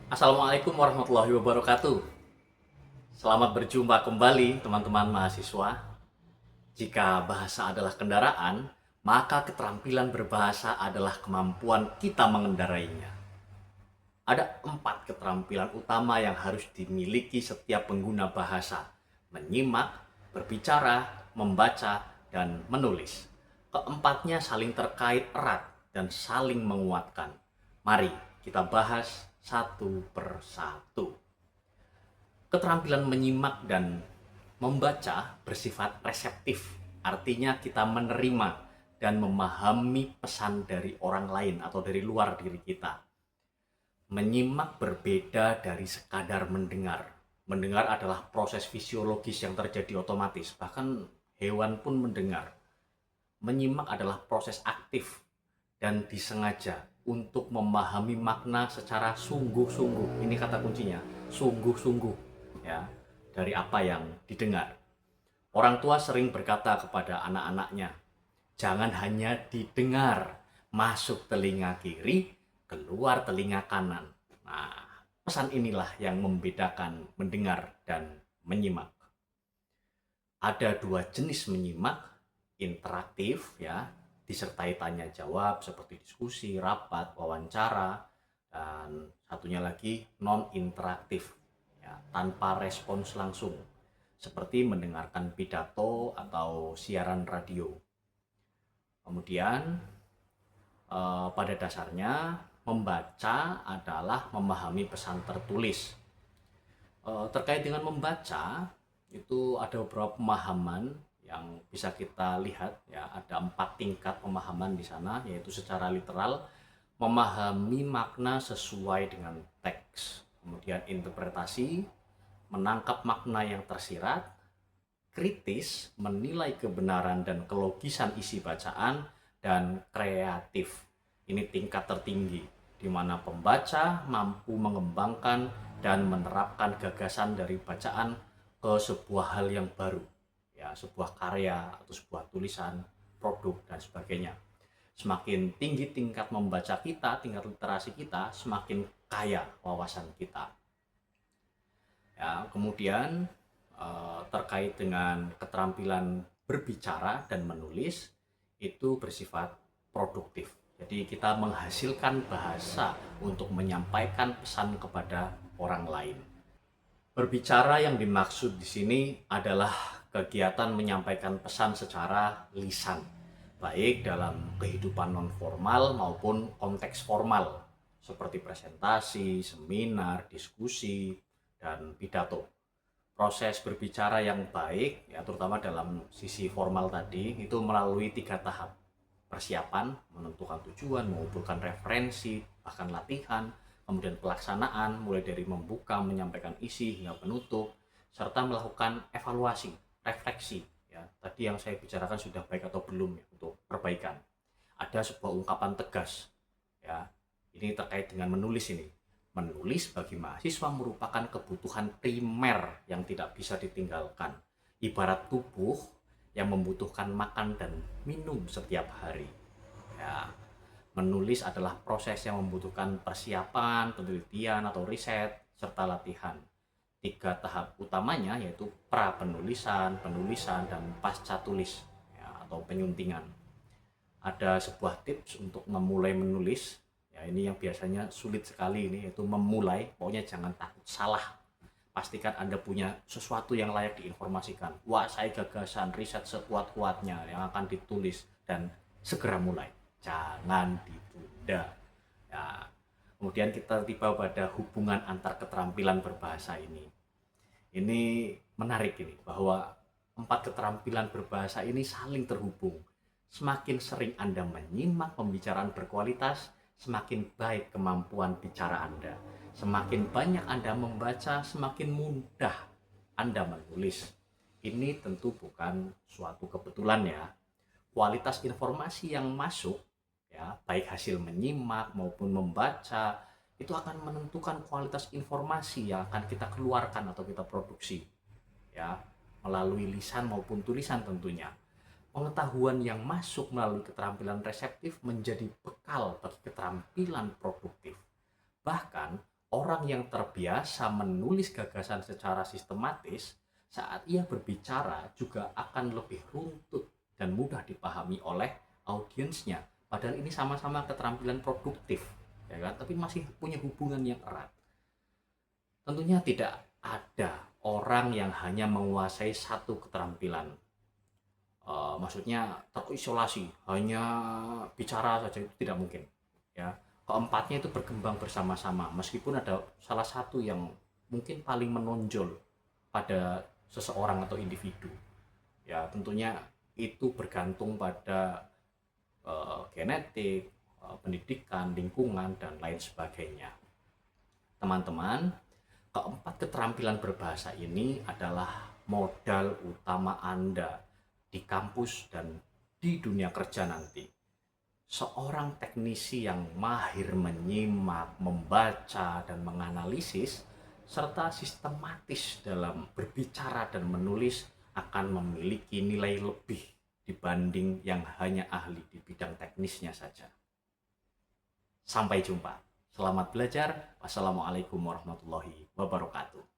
Assalamualaikum warahmatullahi wabarakatuh. Selamat berjumpa kembali teman-teman mahasiswa. Jika bahasa adalah kendaraan, maka keterampilan berbahasa adalah kemampuan kita mengendarainya. Ada 4 keterampilan utama yang harus dimiliki setiap pengguna bahasa: menyimak, berbicara, membaca, dan menulis. Keempatnya saling terkait erat dan saling menguatkan. Mari kita bahas satu persatu. Keterampilan menyimak dan membaca bersifat reseptif, artinya kita menerima dan memahami pesan dari orang lain atau dari luar diri kita. Menyimak berbeda dari sekadar mendengar. Mendengar adalah proses fisiologis yang terjadi otomatis, bahkan hewan pun mendengar. Menyimak adalah proses aktif dan disengaja untuk memahami makna secara sungguh-sungguh. Ini kata kuncinya, sungguh-sungguh, ya, dari apa yang didengar. Orang tua sering berkata kepada anak-anaknya, jangan hanya didengar, masuk telinga kiri, keluar telinga kanan. Nah, pesan inilah yang membedakan mendengar dan menyimak. Ada 2 jenis menyimak: interaktif, ya, disertai tanya jawab seperti diskusi, rapat, wawancara, dan satunya lagi non interaktif, ya, tanpa respons langsung, seperti mendengarkan pidato atau siaran radio. Kemudian pada dasarnya membaca adalah memahami pesan tertulis. Terkait dengan membaca, itu ada beberapa pemahaman yang bisa kita lihat, ya. Ada 4 tingkat pemahaman di sana, yaitu secara literal, memahami makna sesuai dengan teks, kemudian interpretasi, menangkap makna yang tersirat, kritis, menilai kebenaran dan kelogisan isi bacaan, dan kreatif. Ini tingkat tertinggi di mana pembaca mampu mengembangkan dan menerapkan gagasan dari bacaan ke sebuah hal yang baru, ya, sebuah karya atau sebuah tulisan, produk, dan sebagainya. Semakin tinggi tingkat membaca kita, tingkat literasi kita, semakin kaya wawasan kita. Ya, kemudian terkait dengan keterampilan berbicara dan menulis, itu bersifat produktif. Jadi kita menghasilkan bahasa untuk menyampaikan pesan kepada orang lain. Berbicara yang dimaksud di sini adalah kegiatan menyampaikan pesan secara lisan, baik dalam kehidupan non formal maupun konteks formal, seperti presentasi, seminar, diskusi, dan pidato. Proses berbicara yang baik, ya, terutama dalam sisi formal tadi, itu melalui 3 tahap: persiapan, menentukan tujuan, mengumpulkan referensi, bahkan latihan, kemudian pelaksanaan, mulai dari membuka, menyampaikan isi, hingga penutup, serta melakukan evaluasi, refleksi, ya, tadi yang saya bicarakan sudah baik atau belum, ya, untuk perbaikan. Ada sebuah ungkapan tegas, ya, ini terkait dengan menulis ini. Menulis bagi mahasiswa merupakan kebutuhan primer yang tidak bisa ditinggalkan, ibarat tubuh yang membutuhkan makan dan minum setiap hari. Ya, menulis adalah proses yang membutuhkan persiapan, penelitian atau riset, serta latihan. 3 tahap utamanya yaitu pra penulisan, penulisan, dan pasca tulis, ya, atau penyuntingan. Ada sebuah tips untuk memulai menulis, ya, ini yang biasanya sulit sekali, ini yaitu memulai. Pokoknya jangan takut salah, pastikan Anda punya sesuatu yang layak diinformasikan. Wah, saya gagasan riset sekuat-kuatnya yang akan ditulis, dan segera mulai, jangan ditunda, ya. Kemudian kita tiba pada hubungan antar keterampilan berbahasa ini menarik ini, bahwa 4 keterampilan berbahasa ini saling terhubung. Semakin sering Anda menyimak pembicaraan berkualitas, semakin baik kemampuan bicara Anda. Semakin banyak Anda membaca, semakin mudah Anda menulis. Ini tentu bukan suatu kebetulan, ya. Kualitas informasi yang masuk, ya, baik hasil menyimak maupun membaca, itu akan menentukan kualitas informasi yang akan kita keluarkan atau kita produksi, ya, melalui lisan maupun tulisan tentunya. Pengetahuan yang masuk melalui keterampilan reseptif menjadi bekal bagi keterampilan produktif. Bahkan Orang yang terbiasa menulis gagasan secara sistematis, saat ia berbicara juga akan lebih runtut dan mudah dipahami oleh audiensnya. Padahal ini sama-sama keterampilan produktif, ya kan? Tapi masih punya hubungan yang erat. Tentunya tidak ada orang yang hanya menguasai satu keterampilan. Maksudnya terisolasi, hanya bicara saja itu tidak mungkin. Ya, keempatnya itu berkembang bersama-sama. Meskipun ada salah satu yang mungkin paling menonjol pada seseorang atau individu. Ya, tentunya itu bergantung pada genetik, pendidikan, lingkungan, dan lain sebagainya. Teman-teman, keempat keterampilan berbahasa ini adalah modal utama Anda di kampus dan di dunia kerja nanti. Seorang teknisi yang mahir menyimak, membaca, dan menganalisis, serta sistematis dalam berbicara dan menulis akan memiliki nilai lebih dibanding yang hanya ahli di bidang teknisnya saja. Sampai jumpa. Selamat belajar. Wassalamualaikum warahmatullahi wabarakatuh.